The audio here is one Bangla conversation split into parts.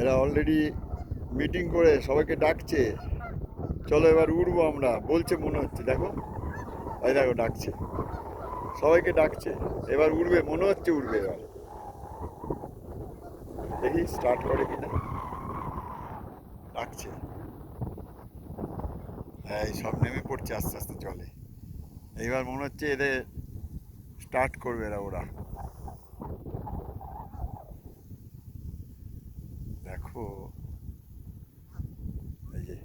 এরা অলরেডি মিটিং করে সবাইকে ডাকছে, চলো এবার উড়বো আমরা, বলছে মনে হচ্ছে। দেখো, এই দেখো ডাকছে, সবাইকে ডাকছে, এবার উড়বে মনে হচ্ছে, উড়বে এবার। দেখি স্টার্ট করে কিনা। ডাকছে, হ্যাঁ সব নেমে পড়ছে আস্তে আস্তে জলে। এইবার মনে হচ্ছে এদের স্টার্ট করবে এরা, ওরা। দেখো, এই যে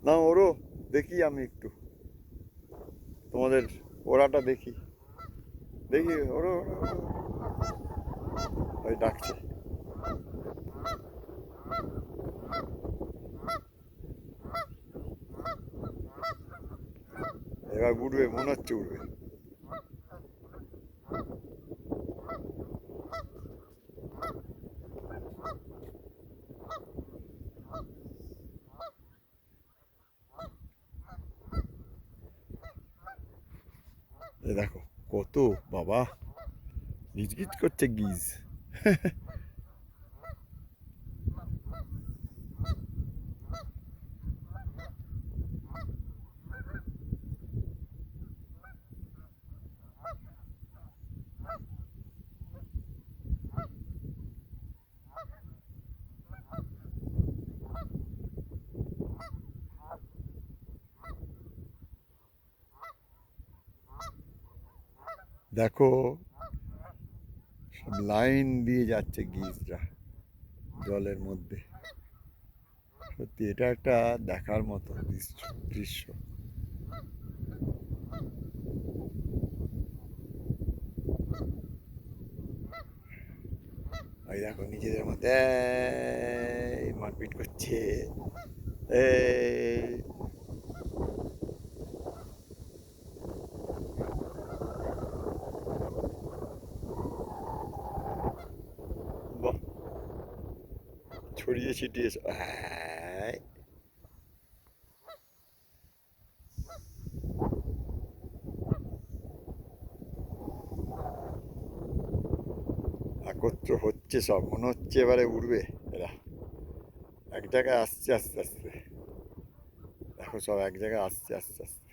না ওরও দেখি, আমি একটু তোমাদের ওরাটা দেখি, দেখি ওরও ওই ডাকছে। এবার উঠবে মনে হচ্ছে, উঠবে। এই দেখো কত, বাবা গিজগিজ করছে গিজ। দেখো সব লাইন দিয়ে যাচ্ছে গিজরা জলের মধ্যে। সত্যি এটা একটা দেখার মতো দৃশ্য। ওই দেখো নিজেদের মধ্যে এই মারপিট করছে। এই বাহ, ছড়িয়ে ছিটিয়ে হ্যাঁ, একত্র হচ্ছে সব, মনে হচ্ছে এবারে উড়বে এরা। এক জায়গায় আসছে আস্তে আস্তে, দেখো সব এক জায়গায় আসছে আস্তে আস্তে।